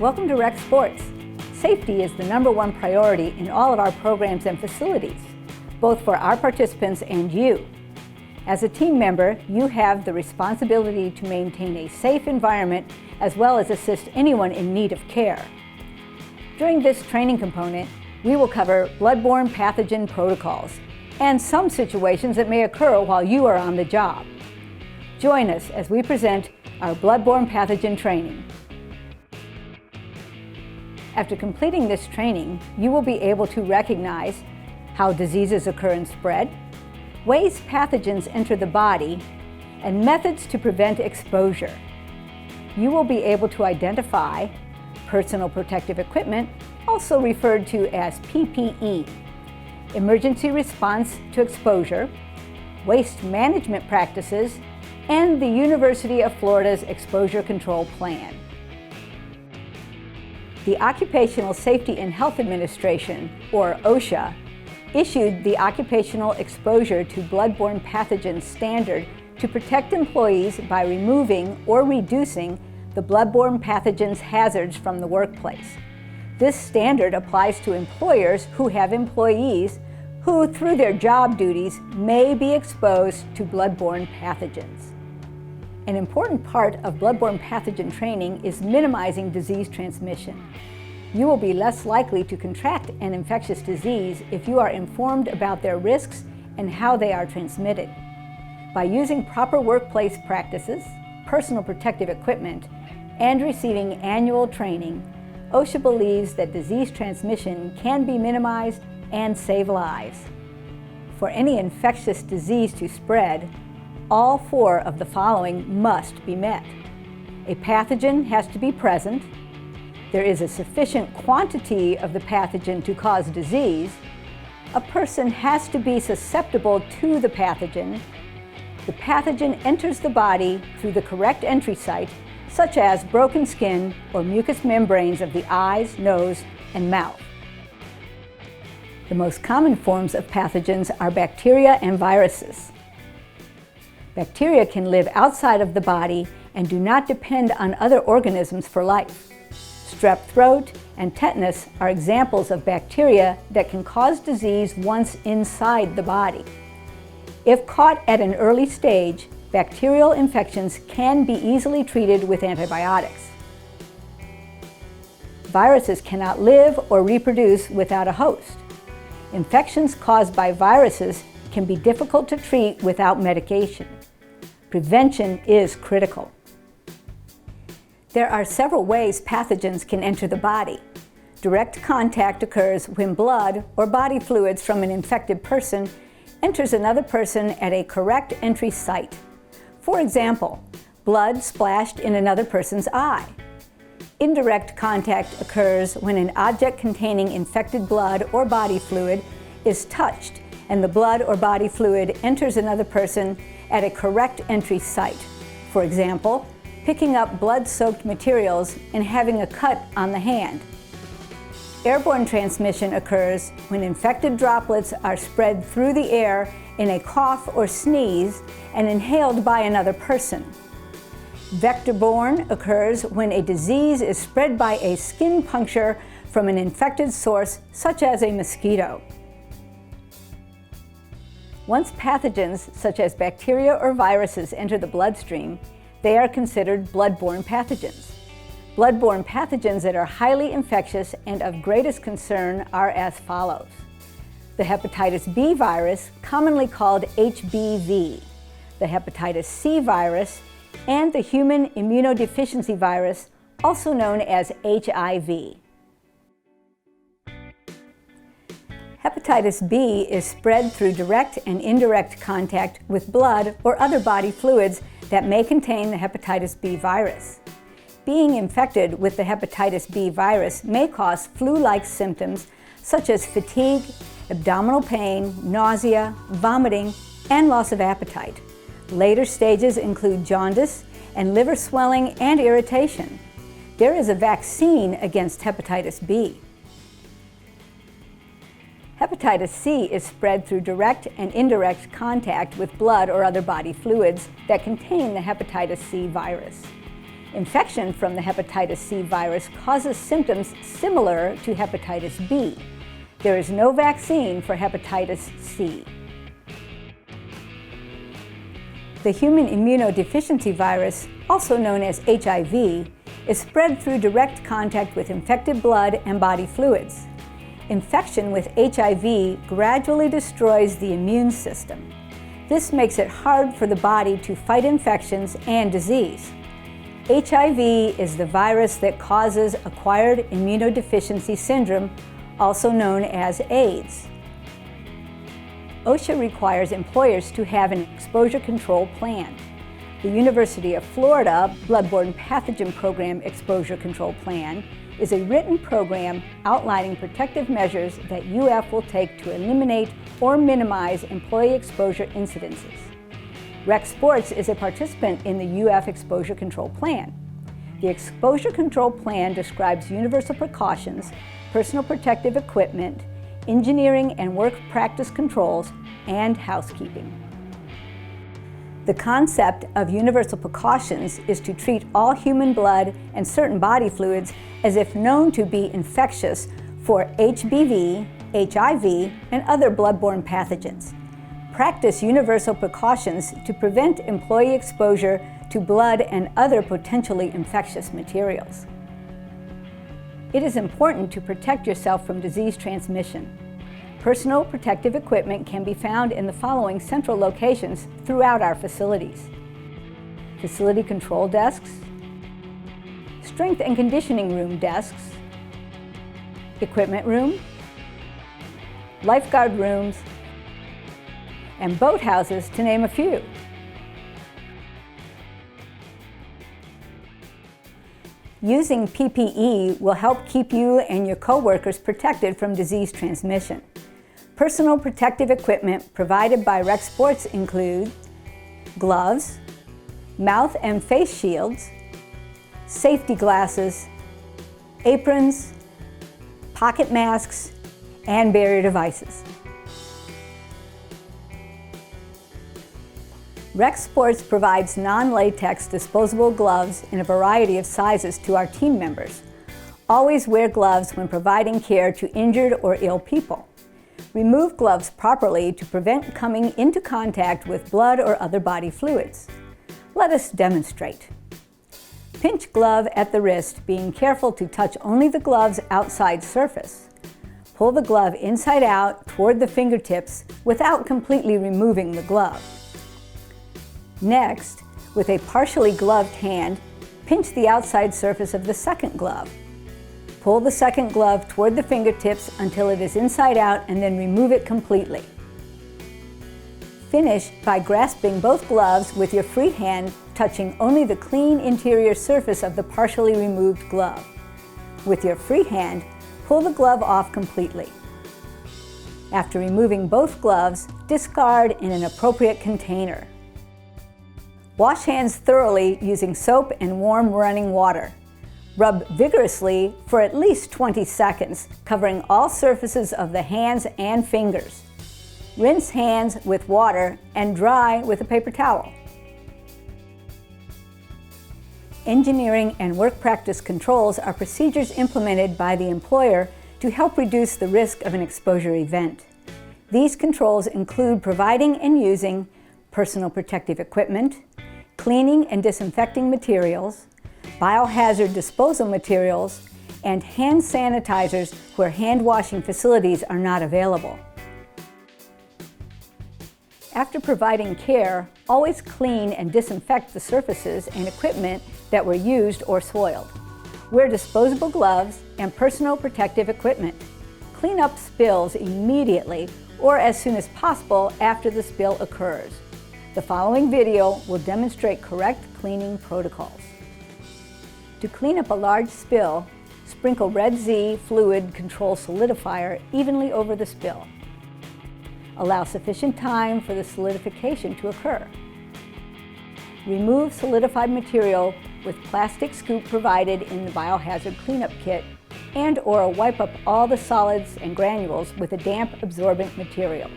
Welcome to Rec Sports. Safety is the #1 priority in all of our programs and facilities, both for our participants and you. As a team member, you have the responsibility to maintain a safe environment as well as assist anyone in need of care. During this training component, we will cover bloodborne pathogen protocols and some situations that may occur while you are on the job. Join us as we present our bloodborne pathogen training. After completing this training, you will be able to recognize how diseases occur and spread, ways pathogens enter the body, and methods to prevent exposure. You will be able to identify personal protective equipment, also referred to as PPE, emergency response to exposure, waste management practices, and the University of Florida's Exposure Control Plan. The Occupational Safety and Health Administration, or OSHA, issued the Occupational Exposure to Bloodborne Pathogens Standard to protect employees by removing or reducing the bloodborne pathogens hazards from the workplace. This standard applies to employers who have employees who, through their job duties, may be exposed to bloodborne pathogens. An important part of bloodborne pathogen training is minimizing disease transmission. You will be less likely to contract an infectious disease if you are informed about their risks and how they are transmitted. By using proper workplace practices, personal protective equipment, and receiving annual training, OSHA believes that disease transmission can be minimized and save lives. For any infectious disease to spread, all 4 of the following must be met. A pathogen has to be present. There is a sufficient quantity of the pathogen to cause disease. A person has to be susceptible to the pathogen. The pathogen enters the body through the correct entry site, such as broken skin or mucous membranes of the eyes, nose, and mouth. The most common forms of pathogens are bacteria and viruses. Bacteria can live outside of the body and do not depend on other organisms for life. Strep throat and tetanus are examples of bacteria that can cause disease once inside the body. If caught at an early stage, bacterial infections can be easily treated with antibiotics. Viruses cannot live or reproduce without a host. Infections caused by viruses can be difficult to treat without medication. Prevention is critical. There are several ways pathogens can enter the body. Direct contact occurs when blood or body fluids from an infected person enters another person at a correct entry site. For example, blood splashed in another person's eye. Indirect contact occurs when an object containing infected blood or body fluid is touched and the blood or body fluid enters another person at a correct entry site. For example, picking up blood-soaked materials and having a cut on the hand. Airborne transmission occurs when infected droplets are spread through the air in a cough or sneeze and inhaled by another person. Vector-borne occurs when a disease is spread by a skin puncture from an infected source, such as a mosquito. Once pathogens, such as bacteria or viruses, enter the bloodstream, they are considered bloodborne pathogens. Bloodborne pathogens that are highly infectious and of greatest concern are as follows: the hepatitis B virus, commonly called HBV, the hepatitis C virus, and the human immunodeficiency virus, also known as HIV. Hepatitis B is spread through direct and indirect contact with blood or other body fluids that may contain the hepatitis B virus. Being infected with the hepatitis B virus may cause flu-like symptoms such as fatigue, abdominal pain, nausea, vomiting, and loss of appetite. Later stages include jaundice and liver swelling and irritation. There is a vaccine against hepatitis B. Hepatitis C is spread through direct and indirect contact with blood or other body fluids that contain the hepatitis C virus. Infection from the hepatitis C virus causes symptoms similar to hepatitis B. There is no vaccine for hepatitis C. The human immunodeficiency virus, also known as HIV, is spread through direct contact with infected blood and body fluids. Infection with HIV gradually destroys the immune system. This makes it hard for the body to fight infections and disease. HIV is the virus that causes acquired immunodeficiency syndrome, also known as AIDS. OSHA requires employers to have an exposure control plan. The University of Florida Bloodborne Pathogen Program Exposure Control Plan is a written program outlining protective measures that UF will take to eliminate or minimize employee exposure incidences. Rec Sports is a participant in the UF Exposure Control Plan. The Exposure Control Plan describes universal precautions, personal protective equipment, engineering and work practice controls, and housekeeping. The concept of universal precautions is to treat all human blood and certain body fluids as if known to be infectious for HBV, HIV, and other bloodborne pathogens. Practice universal precautions to prevent employee exposure to blood and other potentially infectious materials. It is important to protect yourself from disease transmission. Personal protective equipment can be found in the following central locations throughout our facilities: facility control desks, strength and conditioning room desks, equipment room, lifeguard rooms, and boathouses, to name a few. Using PPE will help keep you and your coworkers protected from disease transmission. Personal protective equipment provided by Rec Sports include gloves, mouth and face shields, safety glasses, aprons, pocket masks, and barrier devices. Rec Sports provides non-latex disposable gloves in a variety of sizes to our team members. Always wear gloves when providing care to injured or ill people. Remove gloves properly to prevent coming into contact with blood or other body fluids. Let us demonstrate. Pinch glove at the wrist, being careful to touch only the glove's outside surface. Pull the glove inside out toward the fingertips without completely removing the glove. Next, with a partially gloved hand, pinch the outside surface of the second glove. Pull the second glove toward the fingertips until it is inside out and then remove it completely. Finish by grasping both gloves with your free hand, touching only the clean interior surface of the partially removed glove. With your free hand, pull the glove off completely. After removing both gloves, discard in an appropriate container. Wash hands thoroughly using soap and warm running water. Rub vigorously for at least 20 seconds, covering all surfaces of the hands and fingers. Rinse hands with water and dry with a paper towel. Engineering and work practice controls are procedures implemented by the employer to help reduce the risk of an exposure event. These controls include providing and using personal protective equipment, cleaning and disinfecting materials, biohazard disposal materials, and hand sanitizers where hand washing facilities are not available. After providing care, always clean and disinfect the surfaces and equipment that were used or soiled. Wear disposable gloves and personal protective equipment. Clean up spills immediately or as soon as possible after the spill occurs. The following video will demonstrate correct cleaning protocols. To clean up a large spill, sprinkle Red Z fluid control solidifier evenly over the spill. Allow sufficient time for the solidification to occur. Remove solidified material with plastic scoop provided in the biohazard cleanup kit and/or wipe up all the solids and granules with a damp absorbent material.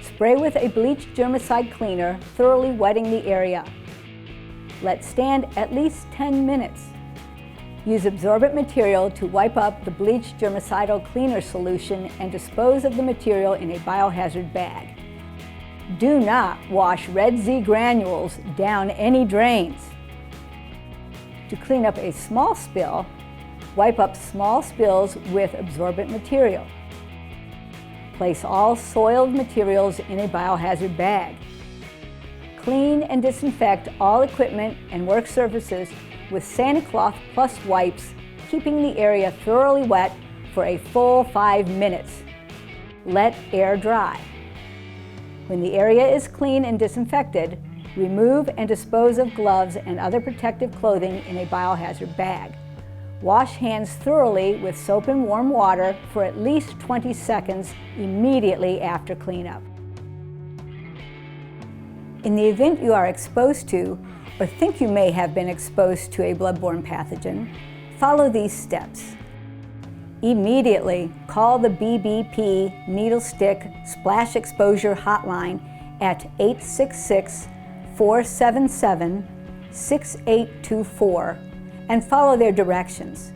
Spray with a bleach germicide cleaner, thoroughly wetting the area. Let stand at least 10 minutes. Use absorbent material to wipe up the bleached germicidal cleaner solution and dispose of the material in a biohazard bag. Do not wash Red Z granules down any drains. To clean up a small spill, wipe up small spills with absorbent material. Place all soiled materials in a biohazard bag. Clean and disinfect all equipment and work surfaces with Sanicloth plus wipes, keeping the area thoroughly wet for a full 5 minutes. Let air dry. When the area is clean and disinfected, remove and dispose of gloves and other protective clothing in a biohazard bag. Wash hands thoroughly with soap and warm water for at least 20 seconds immediately after cleanup. In the event you are exposed to or think you may have been exposed to a bloodborne pathogen, follow these steps. Immediately call the BBP Needle Stick Splash Exposure Hotline at 866-477-6824 and follow their directions.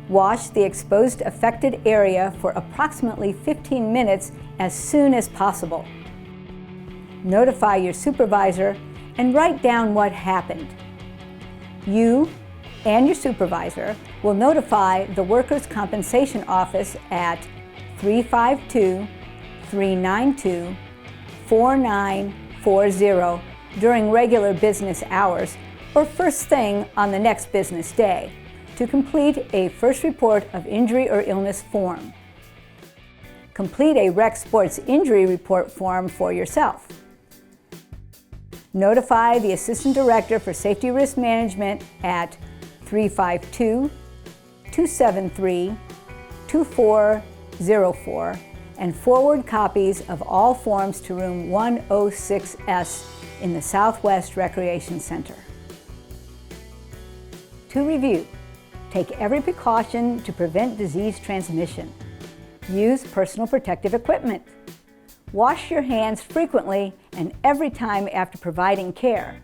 Wash the exposed affected area for approximately 15 minutes as soon as possible. Notify your supervisor and write down what happened. You and your supervisor will notify the Workers' Compensation Office at 352-392-4940 during regular business hours or first thing on the next business day to complete a first report of injury or illness form. Complete a rec sports injury report form for yourself. Notify the Assistant Director for Safety Risk Management at 352-273-2404 and forward copies of all forms to room 106S in the Southwest Recreation Center. To review, take every precaution to prevent disease transmission. Use personal protective equipment. Wash your hands frequently and every time after providing care.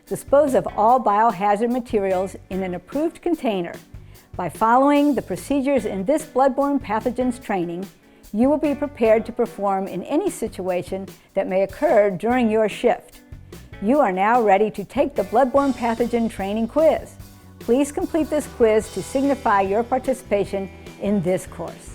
Dispose of all biohazard materials in an approved container. By following the procedures in this bloodborne pathogens training, you will be prepared to perform in any situation that may occur during your shift. You are now ready to take the bloodborne pathogen training quiz. Please complete this quiz to signify your participation in this course.